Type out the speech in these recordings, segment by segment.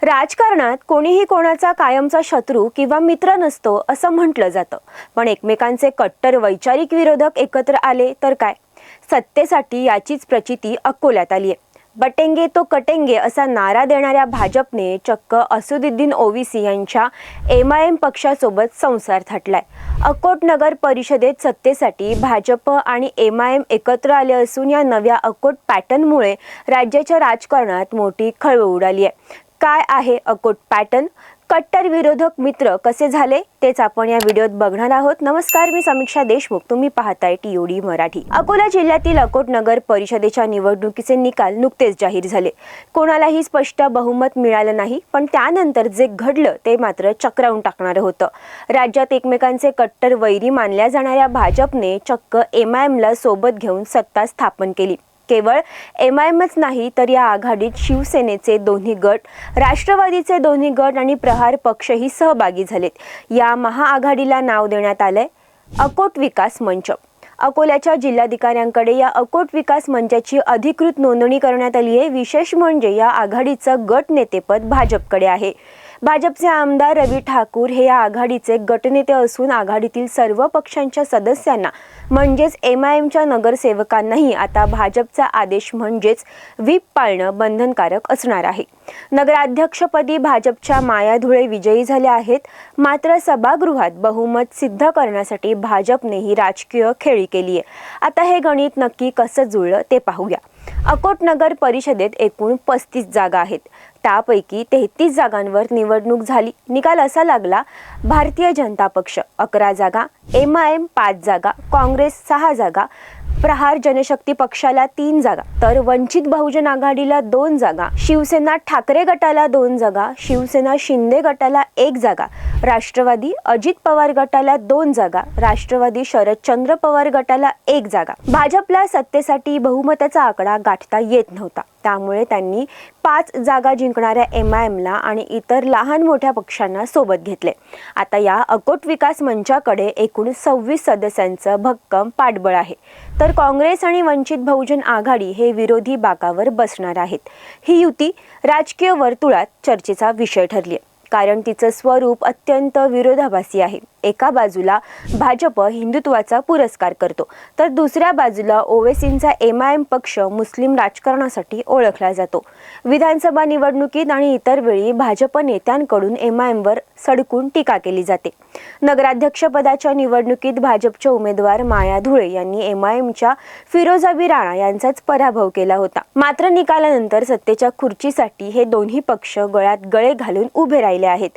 राजकारणात कोणीही कोणाचा कायमचा शत्रू किंवा मित्र नसतो असं म्हटलं जातं, पण एकमेकांचे कट्टर वैचारिक विरोधक एकत्र आले तर काय? सत्तेसाठी याचीच प्रचिती अकोल्यात आली आहे. बटेंगे तो कटेंगे असा नारा देणाऱ्या भाजपने चक्क असदुद्दीन ओवैसी यांच्या MIM पक्षासोबत संसार थाटलाय. अकोट नगर परिषदेत सत्तेसाठी भाजप आणि MIM एकत्र आले असून या नव्या अकोट पॅटर्नमुळे राज्याच्या राजकारणात मोठी खळबळ उडाली आहे. काय आहे अकोट पॅटर्न? कट्टर विरोधक मित्र कसे झाले तेच आपण या व्हिडिओत बघणार आहोत. नमस्कार, मी समीक्षा देशमुख. तुम्ही पाहताय TOD मराठी. अकोला जिल्ह्यातील अकोट नगर परिषदेच्या निवडणुकीचे निकाल नुकतेच जाहीर झाले. कोणालाही स्पष्ट बहुमत मिळालं नाही, पण त्यानंतर जे घडलं ते मात्र चक्रावून टाकणारं होतं. राज्यात एकमेकांचे कट्टर वैरी मानल्या जाणाऱ्या भाजपने चक्क MIMला सोबत घेऊन सत्ता स्थापन केली. केवळ MIMच नाही तर या आघाडीत शिवसेनेचे दोन्ही गट, राष्ट्रवादीचे दोन्ही गट आणि प्रहार पक्षही सहभागी झालेत. या महाआघाडीला नाव देण्यात आलंय अकोट विकास मंच. अकोल्याच्या जिल्हाधिकाऱ्यांकडे या अकोट विकास मंचाची अधिकृत नोंदणी करण्यात आली आहे. विशेष म्हणजे या आघाडीचं गट नेतेपद भाजपकडे आहे. भाजपचे आमदार रवी ठाकूर हे या आघाडीचे गटनेते असून आघाडीतील सर्व पक्षांच्या सदस्यांना म्हणजेच MIMच्या नगरसेवकांनाही आता भाजपचा आदेश म्हणजेच व्हीप पाळणं बंधनकारक असणार आहे. नगराध्यक्षपदी भाजपच्या माया धुळे विजयी झाल्या आहेत. मात्र सभागृहात बहुमत सिद्ध करण्यासाठी भाजपनेही राजकीय खेळी केली आहे. आता हे गणित नक्की कसं जुळलं ते पाहूया. अकोट नगर परिषदेत एकूण 35 जागा आहेत. त्यापैकी 33 जागांवर निवडणूक झाली. निकाल असा लागला: भारतीय जनता पक्ष 11 जागा, MIM 5 जागा, काँग्रेस 6 जागा, प्रहार जनशक्ती पक्षाला 3 जागा, तर वंचित बहुजन आघाडीला 2 जागा, शिवसेना ठाकरे गटाला 2 जागा, शिवसेना शिंदे गटाला 1 जागा, राष्ट्रवादी अजित पवार गटाला 2 जागा, राष्ट्रवादी शरदचंद्र पवार गटाला 1 जागा. भाजपला सत्तेसाठी बहुमताचा आकडा गाठता येत नव्हता. त्यामुळे त्यांनी 5 जागा जिंकणाऱ्या MIMला आणि इतर लहान मोठ्या पक्षांना सोबत घेतले. आता या अकोट विकास मंचाकडे एकूण 26 सदस्यांचं भक्कम पाठबळ आहे. तर काँग्रेस आणि वंचित बहुजन आघाडी हे विरोधी बाकावर बसणार आहेत. ही युती राजकीय वर्तुळात चर्चेचा विषय ठरली आहे, कारण तिचं स्वरूप अत्यंत विरोधाभासी आहे. एका बाजूला भाजप हिंदुत्वाचा पुरस्कार करतो, तर दुसऱ्या बाजूला ओवैसींचा MIM पक्ष मुस्लिम राजकारणासाठी ओळखला जातो. विधानसभा निवडणुकीत आणि इतर वेळी भाजप नेत्यांकडून MIMवर सडकून टीका केली जाते. नगराध्यक्षपदाच्या निवडणुकीत भाजपचे उमेदवार माया धुळे यांनी MIMच्या फिरोजाबी राणा यांचाच पराभव केला होता. मात्र निकालानंतर सत्तेच्या खुर्चीसाठी हे दोन्ही पक्ष गळ्यात गळे घालून उभे राहिले आहेत.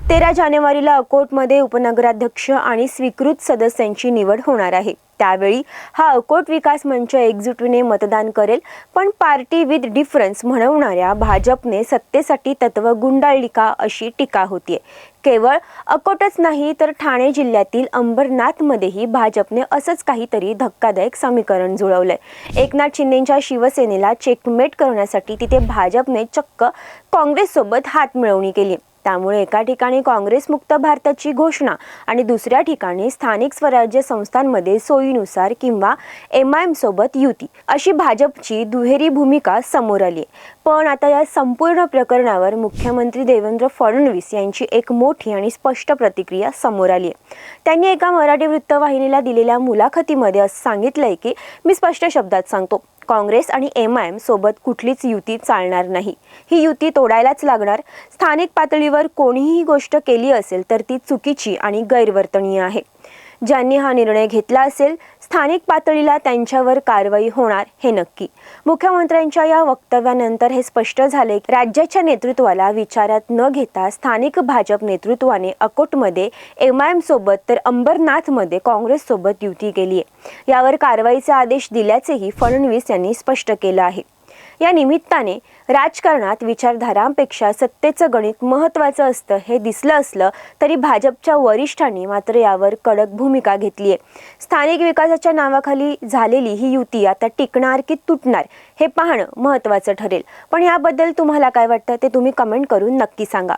13 जानेवारीला अकोटमध्ये उपनगराध्यक्ष आणि स्वीकृत सदस्यांची निवड होणार आहे. त्यावेळी हा अकोट विकास मंच एकजुटीने मतदान करेल. पण पार्टी विथ डिफरन्स म्हणवणाऱ्या भाजपने सत्तेसाठी तत्व गुंडाळली का अशी टीका होतीये. केवळ अकोटच नाही तर ठाणे जिल्ह्यातील अंबरनाथमध्येही भाजपने असंच काहीतरी धक्कादायक समीकरण जुळवलंय. एकनाथ शिंदेच्या शिवसेनेला चेकमेट करण्यासाठी तिथे भाजपने चक्क काँग्रेससोबत हातमिळवणी केली. त्यामुळे एका ठिकाणी काँग्रेस मुक्त भारताची घोषणा आणि दुसऱ्या ठिकाणी स्थानिक स्वराज्य संस्थांमध्ये सोयीनुसार किंवा MIM सोबत युती अशी भाजपची दुहेरी भूमिका समोर आली. पण आता या संपूर्ण प्रकरणावर मुख्यमंत्री देवेंद्र फडणवीस यांची एक मोठी आणि स्पष्ट प्रतिक्रिया समोर आली आहे. त्यांनी एका मराठी वृत्तवाहिनीला दिलेल्या मुलाखतीमध्ये असं सांगितलंय की मी स्पष्ट शब्दात सांगतो, काँग्रेस आणि MIM सोबत कुठलीच युती चालणार नाही. ही युती तोडायलाच लागणार. स्थानिक पातळीवर कोणीही गोष्ट केली असेल तर ती चुकीची आणि गैरवर्तनीय आहे. ज्यांनी हा निर्णय घेतला असेल स्थानिक पातळीला त्यांच्यावर कारवाई होणार हे नक्की. मुख्यमंत्र्यांच्या या वक्तव्यानंतर हे स्पष्ट झाले की राज्याच्या नेतृत्वाला विचारात न घेता स्थानिक भाजप नेतृत्वाने अकोटमध्ये MIM सोबत तर अंबरनाथमध्ये काँग्रेस सोबत युती केली आहे. यावर कारवाईचे आदेश दिल्याचेही फडणवीस यांनी स्पष्ट केलं आहे. या निमित्ताने राजकारणात विचारधारांपेक्षा सत्तेचं गणित महत्त्वाचं असतं हे दिसलं असलं तरी भाजपच्या वरिष्ठांनी मात्र यावर कडक भूमिका घेतली आहे. स्थानिक विकासाच्या नावाखाली झालेली ही युती आता टिकणार की तुटणार हे पाहणं महत्त्वाचं ठरेल. पण याबद्दल तुम्हाला काय वाटतं ते तुम्ही कमेंट करून नक्की सांगा.